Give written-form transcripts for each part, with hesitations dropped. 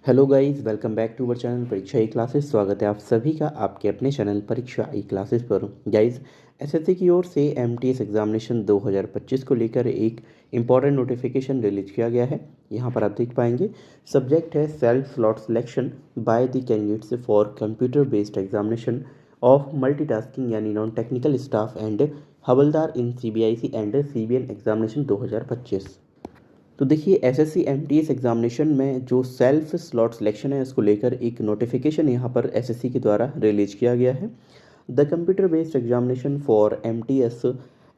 Hello guys, welcome back to our channel Pariksha e classes. स्वागत है आप सभी का आपके अपने चैनल परीक्षा ई क्लासेस पर। गाइस, एसएससी की ओर से एमटीएस एग्जामिनेशन 2025 को लेकर एक इम्पॉर्टेंट नोटिफिकेशन रिलीज किया गया है। यहाँ पर आप देख पाएंगे सब्जेक्ट है self slot selection by the candidates for computer based examination of multitasking यानी non technical staff and havaldar in CBIC and CBN examination 2025। तो देखिए एसएससी एमटीएस एग्जामिनेशन में जो सेल्फ स्लॉट सिलेक्शन है इसको लेकर एक नोटिफिकेशन यहाँ पर एसएससी के द्वारा रिलीज किया गया है। The computer based examination for MTS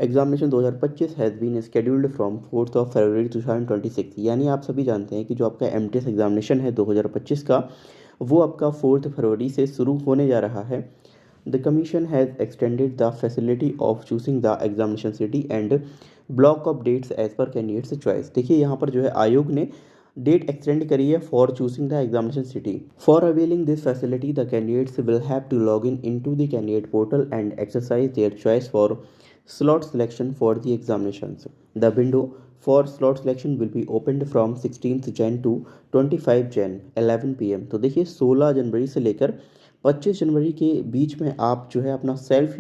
examination 2025 has been scheduled from 4 February 2026। यानी आप सभी जानते हैं कि जो आपका एमटीएस एग्जामिनेशन है 2025 का वो आपका 4 फरवरी से शुरू होने जा रहा है। The Commission has extended the facility of choosing the examination city and block of dates as per candidate's choice। देखिए यहाँ पर जो है आयोग ने डेट एक्सटेंड करी है for choosing the examination city. For availing this facility the candidates will have to log in into the candidate portal and exercise their choice for slot selection for the examinations. The window for slot selection will be opened from 16th Jan to 25 Jan 11 pm। तो देखिए 16 जनवरी से लेकर 25 जनवरी के बीच में आप जो है अपना सेल्फ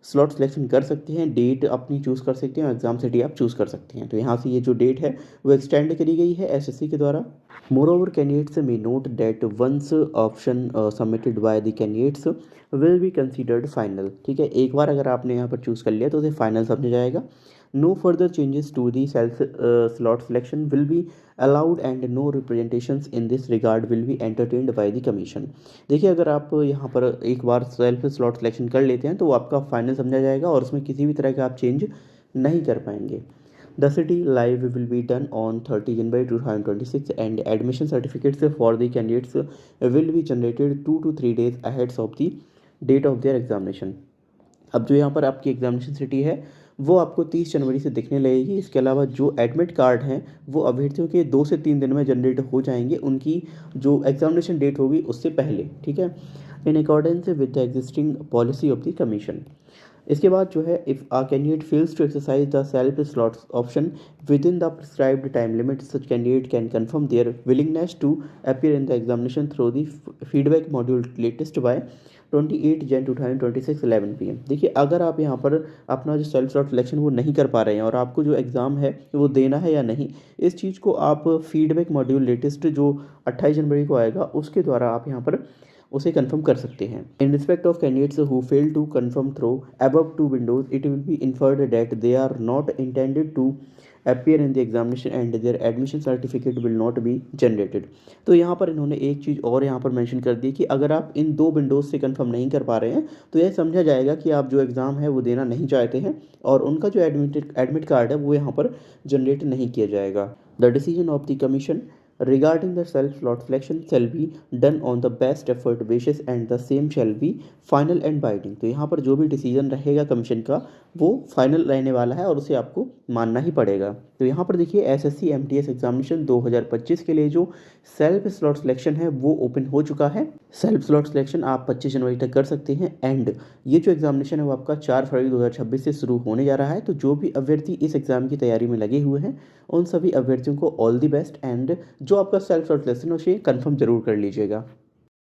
स्लॉट सिलेक्शन कर सकते हैं, डेट अपनी चूज़ कर सकते हैं और एग्जाम सिटी आप चूज़ कर सकते हैं। तो यहाँ से ये जो डेट है वो एक्सटेंड करी गई है एसएससी के द्वारा। Moreover candidates may note that once option submitted by the candidates will be considered final. ठीक है, एक बार अगर आपने यहाँ पर चूज़ कर लिया तो उसे फाइनल समझा जाएगा। No further changes to the self slot selection will be allowed and no representations in this regard will be entertained by the commission. देखिए अगर आप यहाँ पर एक बार सेल्फ स्लॉट सिलेक्शन कर लेते हैं तो वो आपका फाइनल समझा जाएगा और उसमें किसी भी तरह का आप चेंज नहीं कर पाएंगे। The city live will be done on 30 January 2026 and admission certificates for the candidates will be generated 2 to 3 days ahead of the date of their examination। अब जो यहाँ पर आपकी एग्जामिनेशन सिटी है वो आपको 30 जनवरी से दिखने लगेगी। इसके अलावा जो एडमिट कार्ड हैं वो अभ्यर्थियों के 2 से 3 दिन में जनरेट हो जाएंगे, उनकी जो एग्जामिनेशन डेट होगी उससे पहले। ठीक है, in accordance with the existing policy of the commission. इसके बाद जो है if a candidate fails to exercise the self slot option within the prescribed time limit such candidate can confirm their willingness to appear in the examination through the feedback module latest by 28 Jan 2026 11 pm। देखिए अगर आप यहाँ पर अपना जो self slot selection वो नहीं कर पा रहे हैं और आपको जो एग्ज़ाम है वो देना है या नहीं, इस चीज़ को आप फीडबैक मॉड्यूल लेटेस्ट जो 28 जनवरी को आएगा उसके द्वारा आप यहाँ पर उसे कंफर्म कर सकते हैं। In respect of candidates who fail to confirm through above two windows it will be inferred that they are not intended to appear in the examination and their admission certificate will not be generated। तो यहाँ पर इन्होंने एक चीज़ और यहाँ पर mention कर दी कि अगर आप इन 2 विंडोज़ से कंफर्म नहीं कर पा रहे हैं तो यह समझा जाएगा कि आप जो एग्ज़ाम है वो देना नहीं चाहते हैं और उनका जो एडमिट कार्ड है वो यहाँ पर जनरेट नहीं किया जाएगा। The decision of the commission regarding the self slot selection shall be done on the best effort basis and the same shall be final and binding। तो यहाँ पर जो भी डिसीजन रहेगा कमीशन का वो फाइनल रहने वाला है और उसे आपको मानना ही पड़ेगा। तो यहाँ पर देखिए एसएससी एमटीएस एग्जामिनेशन 2025 के लिए जो सेल्फ स्लॉट सिलेक्शन है वो ओपन हो चुका है। सेल्फ स्लॉट सिलेक्शन आप 25 जनवरी तक कर सकते हैं एंड ये जो एग्जामिनेशन है वो आपका 4 फरवरी 2026 से शुरू होने जा रहा है। तो जो भी अभ्यर्थी इस एग्ज़ाम की तैयारी में लगे हुए हैं उन सभी अभ्यर्थियों को ऑल द बेस्ट एंड जो आपका सेल्फ स्लॉट सिलेक्शन है उसे कंफर्म जरूर कर लीजिएगा।